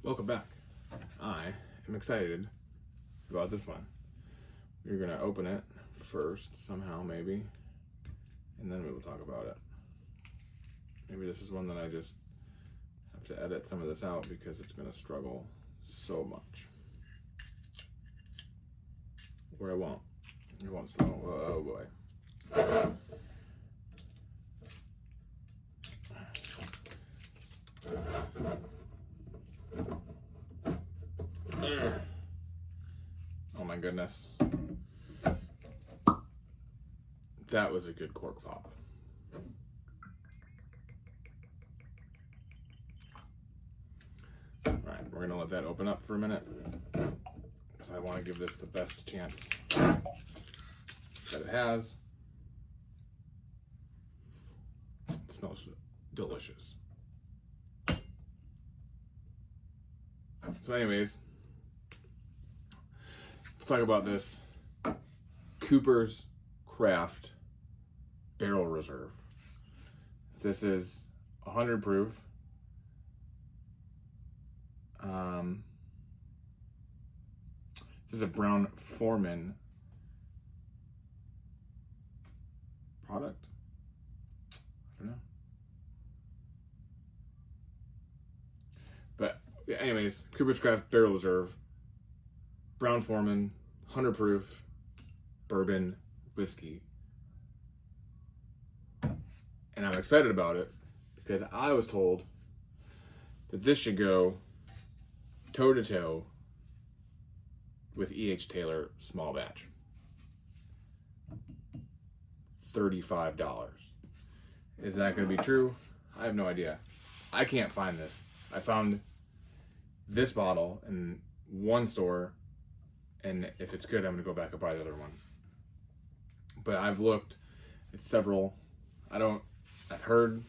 Welcome back. I am excited about this one. You're gonna open it first, somehow, maybe, and then we will talk about it. Maybe this is one that I just have to edit some of this out because it's gonna struggle so much. Or I won't. It won't struggle. Oh boy. Oh my goodness. That was a good cork pop. Alright, we're gonna let that open up for a minute because I want to give this the best chance that it has. It smells delicious. So anyways, let's talk about this Cooper's Craft Barrel Reserve. This is 100 proof. This is a Brown Forman product. I don't know. But anyways, Cooper's Craft Barrel Reserve, Brown Forman, 100 proof, bourbon whiskey. And I'm excited about it because I was told that this should go toe to toe with E.H. Taylor small batch. $35. Is that going to be true? I have no idea. I can't find this. I found this bottle in one store, and if it's good, I'm going to go back and buy the other one. But I've looked at several. I've heard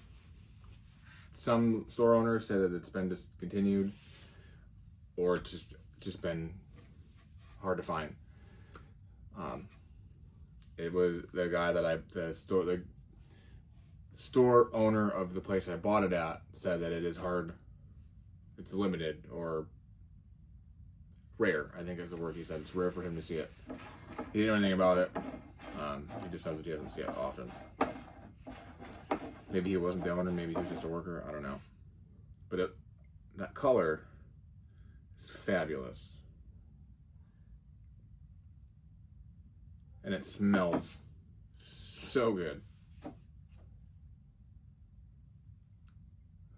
some store owners say that it's been discontinued, or it's just been hard to find. It was the guy that the store owner of the place I bought it at said that it is hard. It's limited or rare, I think is the word he said. It's rare for him to see it. He didn't know anything about it. He just knows that he doesn't see it often. Maybe he wasn't the owner, maybe he was just a worker, I don't know. But that color is fabulous. And it smells so good.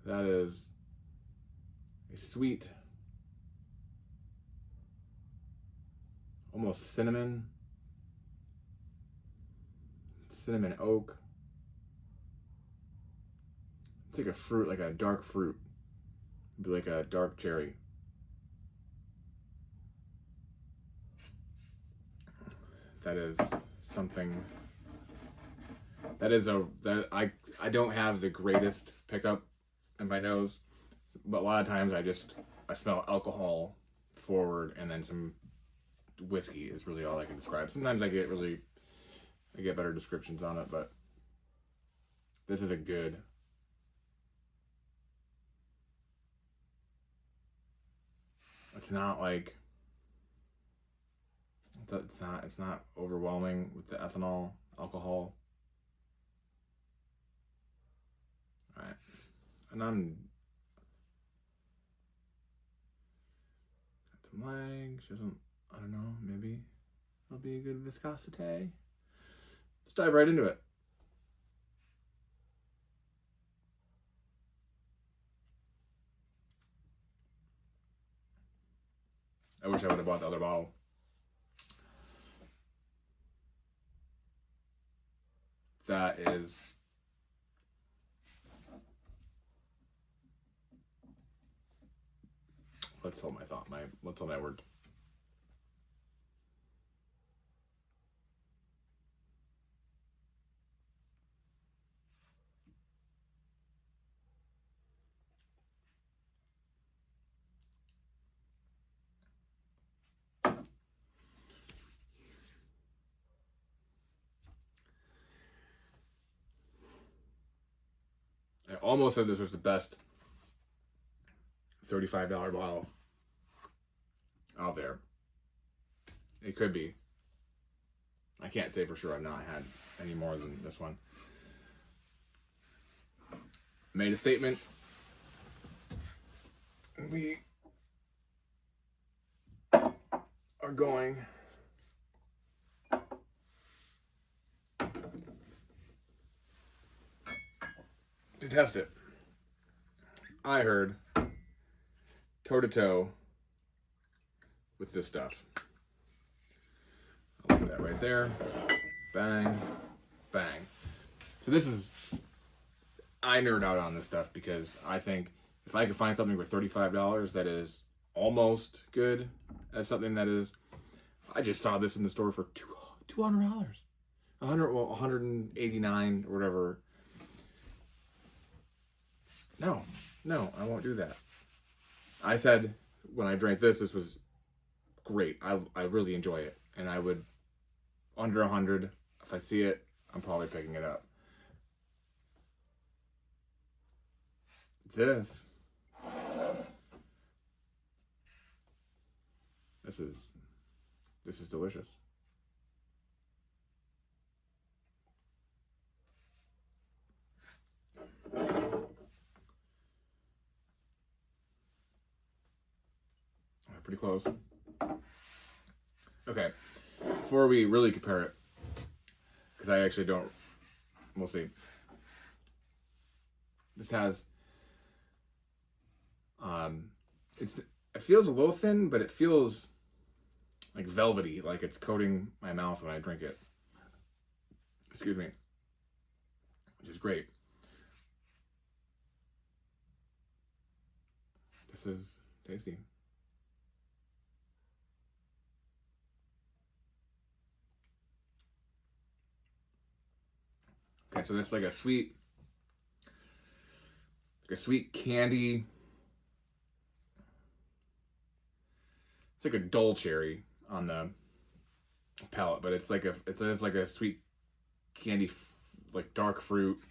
That is a sweet, almost cinnamon oak. It's like a fruit, like a dark fruit. It'd be like a dark cherry. That is something. I don't have the greatest pickup in my nose, but a lot of times I smell alcohol forward, and then some whiskey is really all I can describe. Sometimes I get better descriptions on it, but this is a good. It's not like. It's not overwhelming with the ethanol, alcohol. All right, and I'm got some legs. I don't know. Maybe it'll be a good viscosity. Let's dive right into it. I wish I would have bought the other bottle. That is let's hold my word. I almost said this was the best $35 bottle out there. It could be. I can't say for sure. I've not had any more than this one. Made a statement. We are going to test it. I heard toe to toe with this stuff. I'll put that right there. Bang, bang. So this is, I nerd out on this stuff because I think if I could find something for $35 that is almost good as something that is, I just saw this in the store for $200. 189 or whatever. No, I won't do that. I said when I drank this was great. I really enjoy it, and I would under 100. If I see it, I'm probably picking it up. This is delicious. Pretty close. Okay, before we really compare it, because I actually don't, we'll see. This has, it feels a little thin, but it feels like velvety, like it's coating my mouth when I drink it. Excuse me. Which is great. This is tasty. Okay, so that's like a sweet candy. It's like a dull cherry on the palate, but it's like a sweet candy, like dark fruit.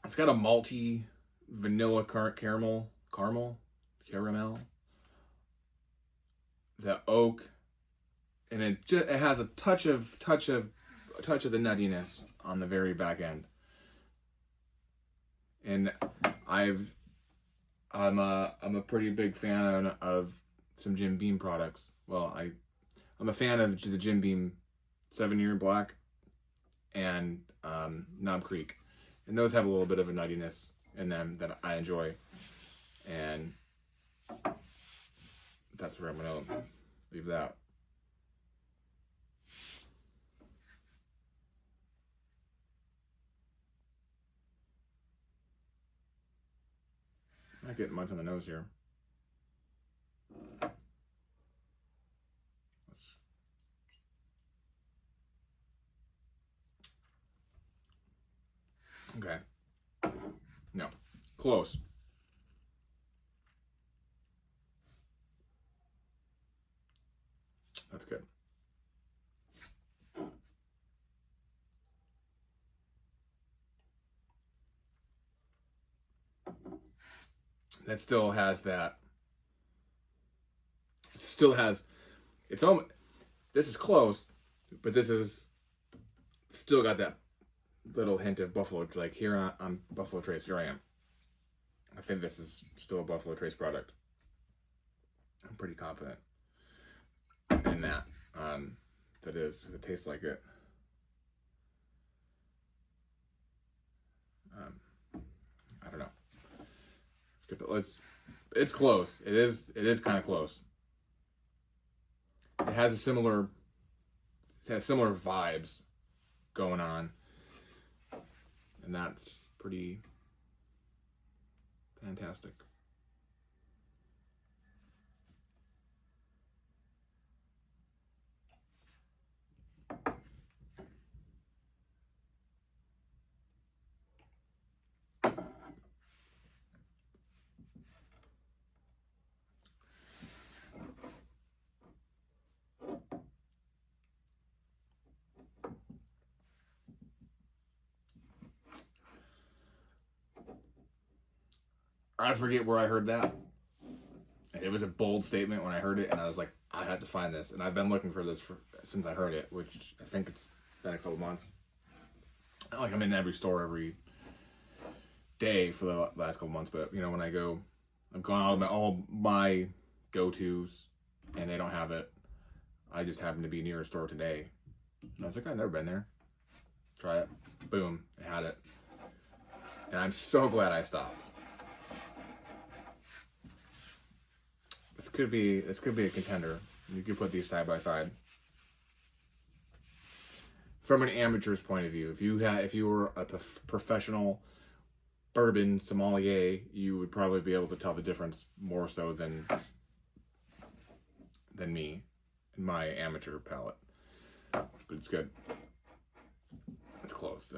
It's got a malty vanilla caramel, the oak, and it has a touch of the nuttiness on the very back end. And I'm a pretty big fan of some Jim Beam products. Well, I'm a fan of the Jim Beam 7-Year Black and Knob Creek, and those have a little bit of a nuttiness in them that I enjoy, and that's where I'm gonna leave that. Not getting much on the nose here. Okay. No. Close. That's good. That still has that. It still has. It's almost. This is close, but this is still got that little hint of Buffalo. Like here on Buffalo Trace. Here I am. I think this is still a Buffalo Trace product. I'm pretty confident in that. That is. It tastes like it. I don't know. It's close. It is kind of close. It has similar vibes going on, and that's pretty fantastic. I forget where I heard that. It was a bold statement when I heard it, and I was like, I had to find this. And I've been looking for this since I heard it, which I think it's been a couple months. Not like I'm in every store every day for the last couple months, but when I go, I'm going out of all my go-tos, and they don't have it. I just happened to be near a store today, and I was like, I've never been there. Try it. Boom, I had it, and I'm so glad I stopped. This could be a contender. You could put these side by side. From an amateur's point of view, if you were a professional bourbon sommelier, you would probably be able to tell the difference more so than me in my amateur palate. But it's good. It's close.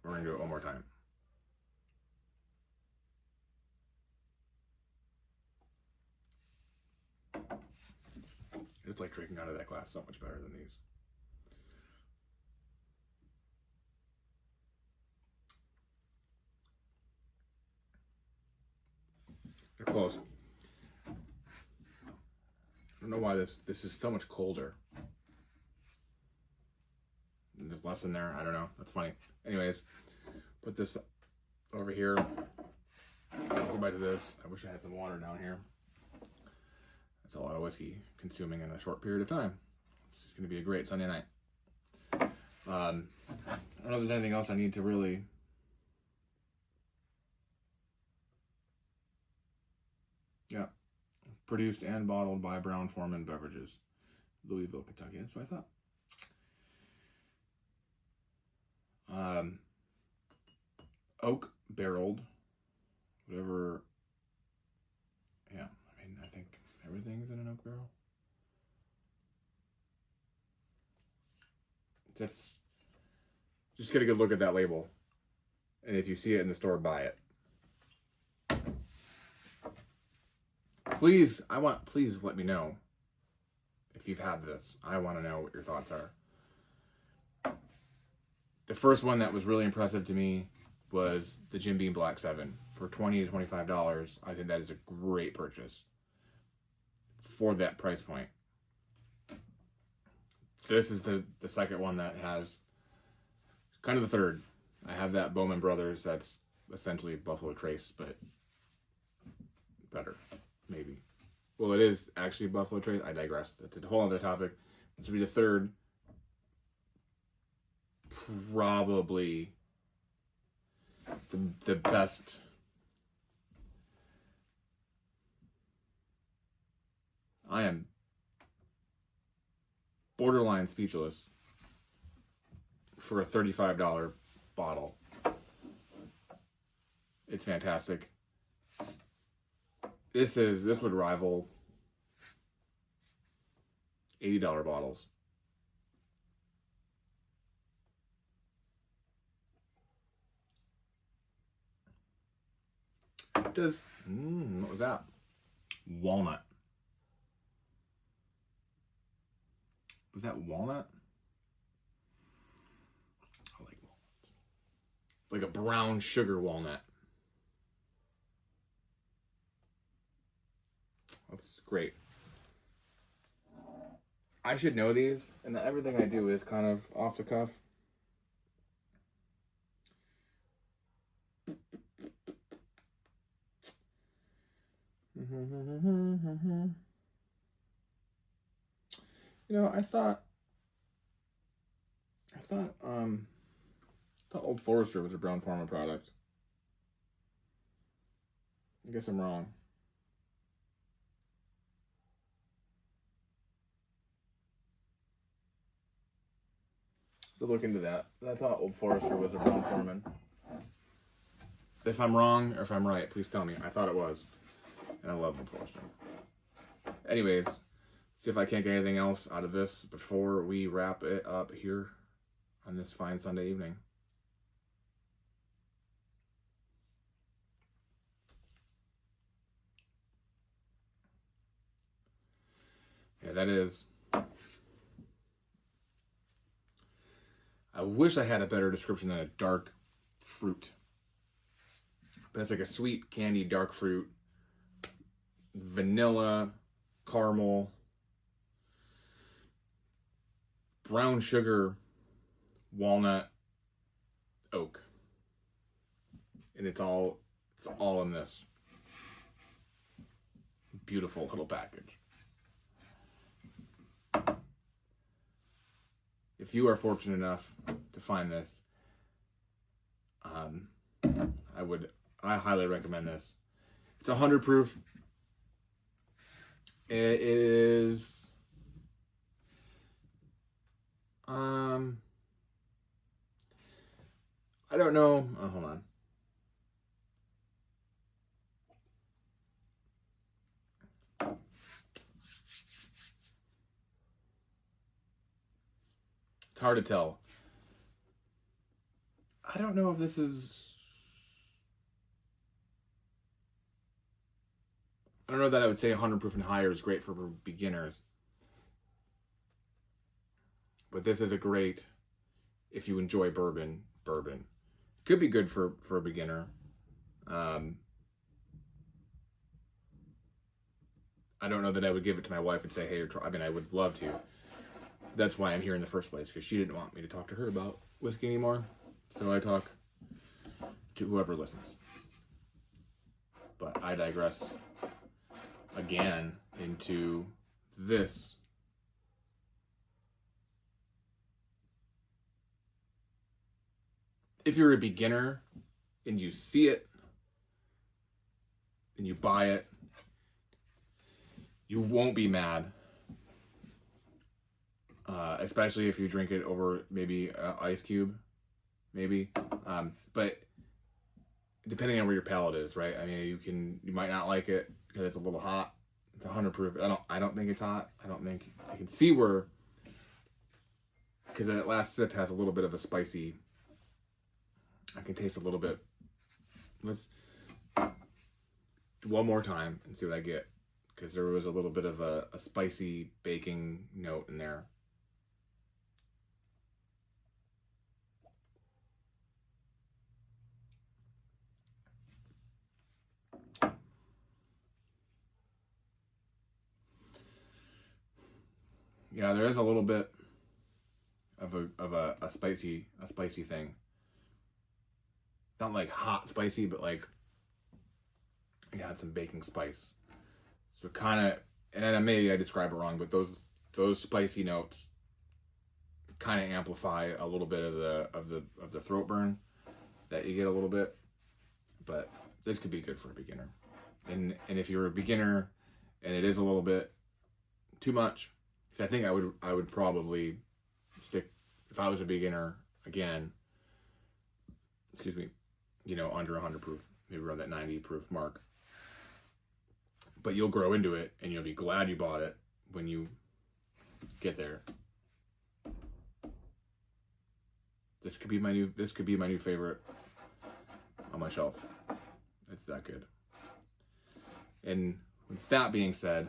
We're gonna do it one more time. It's like drinking out of that glass so much better than these. They're close. I don't know why this is so much colder. There's less in there. I don't know. That's funny. Anyways, put this over here. I'll go back to this. I wish I had some water down here. That's a lot of whiskey consuming in a short period of time. It's going to be a great Sunday night. I don't know if there's anything else I need to really... Yeah. Produced and bottled by Brown-Forman Beverages, Louisville, Kentucky. That's what I thought. Oak barreled, whatever. Yeah, I mean, I think everything's in an oak barrel. Just get a good look at that label, and if you see it in the store, buy it. Please let me know if you've had this. I want to know what your thoughts are. The first one that was really impressive to me was the Jim Beam Black 7 for $20 to $25. I think that is a great purchase for that price point. This is the second one that has kind of the third. I have that Bowman Brothers that's essentially Buffalo Trace, but better, maybe. Well, it is actually Buffalo Trace. I digress. That's a whole other topic. This would be the third. Probably the best. I am borderline speechless for a $35 bottle. It's fantastic. This would rival $80 bottles. What was that? Walnut. Was that walnut? I like walnuts. Like a brown sugar walnut. That's great. I should know these, and everything I do is kind of off the cuff. I thought Old Forester was a Brown-Forman product. I guess I'm wrong. To look into that. I thought Old Forester was a Brown-Forman. If I'm wrong or if I'm right, please tell me. I thought it was. And I love Old Forester. Anyways, see if I can't get anything else out of this before we wrap it up here on this fine Sunday evening. Yeah, that is... I wish I had a better description than a dark fruit. But it's like a sweet candy, dark fruit, vanilla, caramel, brown sugar, walnut, oak. And it's all in this beautiful little package. If you are fortunate enough to find this, I highly recommend this. It's 100 proof. It is, I don't know. Oh, hold on. It's hard to tell. I don't know if this is... I don't know that I would say 100 proof and higher is great for beginners. But this is a great, if you enjoy bourbon. Could be good for a beginner. I don't know that I would give it to my wife and say, hey, try. I mean, I would love to. That's why I'm here in the first place, because she didn't want me to talk to her about whiskey anymore. So I talk to whoever listens. But I digress again into this. If you're a beginner and you see it and you buy it, you won't be mad. Especially if you drink it over maybe an ice cube, maybe. But depending on where your palate is, right? I mean, you might not like it because it's a little hot. It's 100 proof. I don't think it's hot. I can see where, because that last sip has a little bit of a spicy. I can taste a little bit. Let's do one more time and see what I get, because there was a little bit of a spicy baking note in there. Yeah, there is a little bit of a spicy thing. Not like hot spicy, but like, yeah, it's some baking spice. So kind of, and maybe I describe it wrong, but those spicy notes kind of amplify a little bit of the throat burn that you get a little bit. But this could be good for a beginner. And if you're a beginner and it is a little bit too much, I think I would probably stick, if I was a beginner again, excuse me, under 100 proof, maybe around that 90 proof mark. But you'll grow into it and you'll be glad you bought it when you get there. This could be my new favorite on my shelf. It's that good. And with that being said,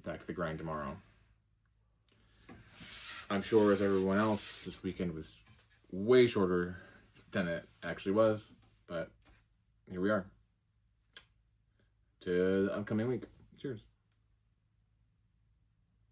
back to the grind tomorrow. I'm sure, as everyone else, this weekend was way shorter than it actually was, but here we are to the upcoming week. Cheers.